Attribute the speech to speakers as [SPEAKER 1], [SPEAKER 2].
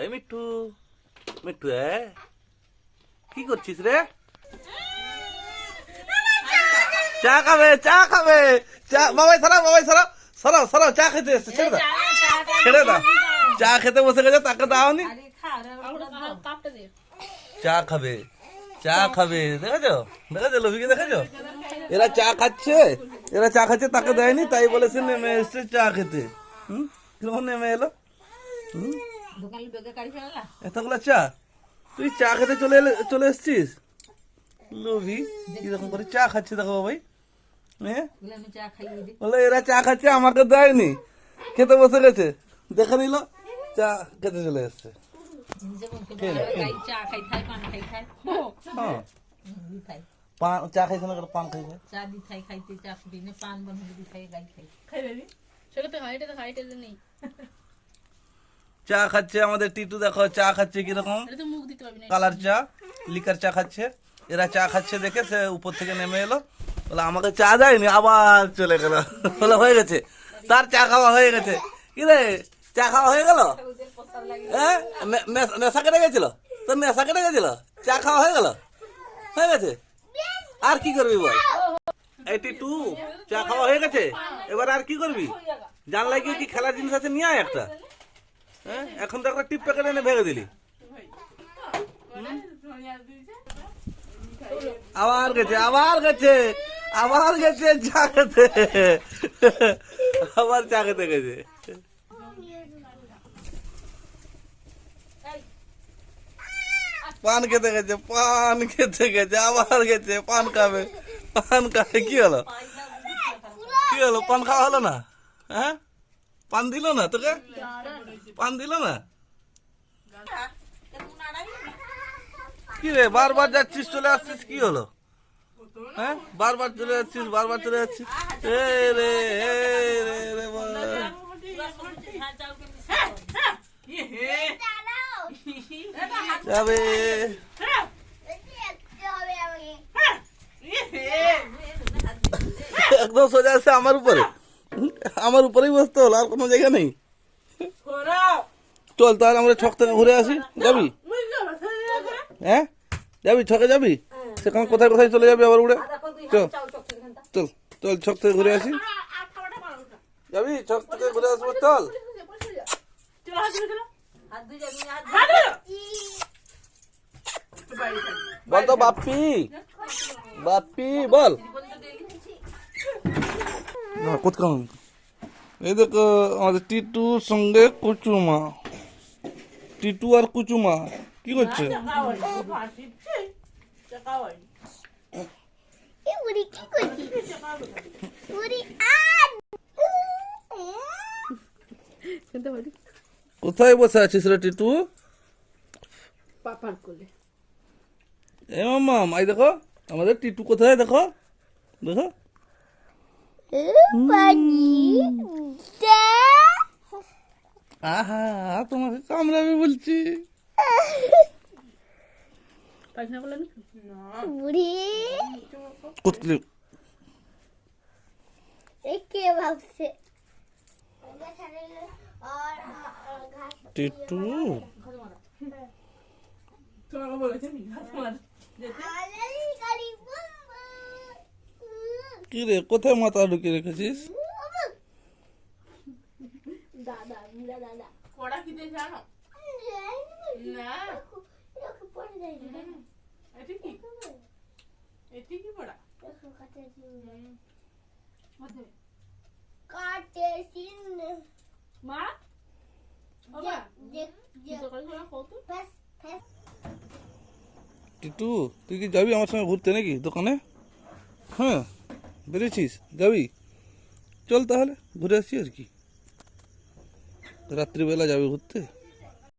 [SPEAKER 1] এই মিঠু, মিঠু কি করছিস রে? চা খাবে, চা খাবে, চা। বাবাই সরাও, বাবাই সরাও, সরাও সরাও, চা খেতে এসছে, ছেড়ে দাও, ছেড়ে দাও। চা খেতে বসে গেছে, তাকে দাওনি। চা খাবে, চা খাবে, দেখেছো দেখেছো লবিকে দেখেছো? এরা চা খাচ্ছে, এরা চা খাচ্ছে, তাকে দেয়নি, তাই বলেছে নেমে এসছে চা খেতে। কেমন নেমে এলো? এতগুলো চা, তুই চা খেতে চলে এসছিস। লোভি কিরকম করে চা খাচ্ছে দেখো ভাই। বলে এরা চা খাচ্ছে, আমাকে দেয়নি, খেতে বসে গেছে, দেখে নিল, চা খেতে চলে এসছে। চা খাইছে না, পান খাইছে। চা খাচ্ছে আমাদের টিটু, দেখো চা খাচ্ছে কিরকম, কালার চা, লিকার চা খাচ্ছে। এরা চা খাচ্ছে দেখে সে উপর থেকে নেমে এলো, বলে আমাকে চা দেয়নি, আবার চলে গেল। বলে হয়ে গেছে, তার চা খাওয়া হয়ে গেছে। কি রে, চা খাওয়া হয়ে গেল? হ্যাঁ, নেশা কেটে গেছিল তোর, নেশা কেটে গেছিল, চা খাওয়া হয়ে গেল, হয়ে গেছে। আর কি করবি বল? এই টিটু, চা খাওয়া হয়ে গেছে, এবার আর কি করবি? জান লাগিয়ে কি খেলার জিনিস আছে, নিয়ে আয় একটা। হ্যাঁ, এখন তো একটা টিপ প্যাকেট এনে ভেঙে দিলি। আবার গেছে, আবার গেছে, আবার গেছে চা খেতে, আবার চা খেতে গেছে। পান খেতে গেছে, পান খেতে গেছে, আবার গেছে পান খাবে, পান খাবে। কি হলো, কি হলো, পান খাওয়া হলো না? হ্যাঁ, পান দিল না তোকে, পান দিল না? কি রে, বারবার যাচ্ছিস, চলে আসছিস, কি হলো? হ্যাঁ, বারবার চলে যাচ্ছিস, বারবার চলে যাচ্ছিস। এ রে, এ রে, রে যাবে, একদম সোজা আছে আমার উপরে, আমার উপরেই বসতে হলো, আর কোনো জায়গা নেই। চল তাহলে আমরা ছক থেকে ঘুরে আসি। যাবি? হ্যাঁ যাবি, ছকে যাবি? সেখানে কোথায় কোথায় চলে যাবি আবার উড়ে? চল চল চল, ছক থেকে ঘুরে আসি। যাবি ছক থেকে ঘুরে আসবো, চল। বল তো বাপ্পি, বাপ্পি বল। কোথাও এই দেখো আমাদের টিটুর সঙ্গে কুচুমা, টিটু আর কুচুমা কি করছে? কোথায় বসে আছিস রে টিটু?
[SPEAKER 2] পাপার কোলে।
[SPEAKER 1] এ মামা, মাই দেখো আমাদের টিটু কোথায়, দেখো দেখো। আহা, তোমাকে কামড়াবে বলছি। টিটু কি রে, কোথায় মাথা ঢুকিয়ে রেখেছিস?
[SPEAKER 2] দাদা, বুড়া দাদা।
[SPEAKER 3] পড়া কি দিয়ে জানো? না। এটা কি? এটা কি পড়া?
[SPEAKER 2] কাটে সিন মা বাবা
[SPEAKER 1] টিটু, তুই কি যাবি আমার সঙ্গে ঘুরতে নাকি দোকানে? হ্যাঁ, বেরিয়েছিস, যাবি? চল তাহলে ঘুরে আসছি আর কি, রাত্রিবেলা যাবি ঘুরতে।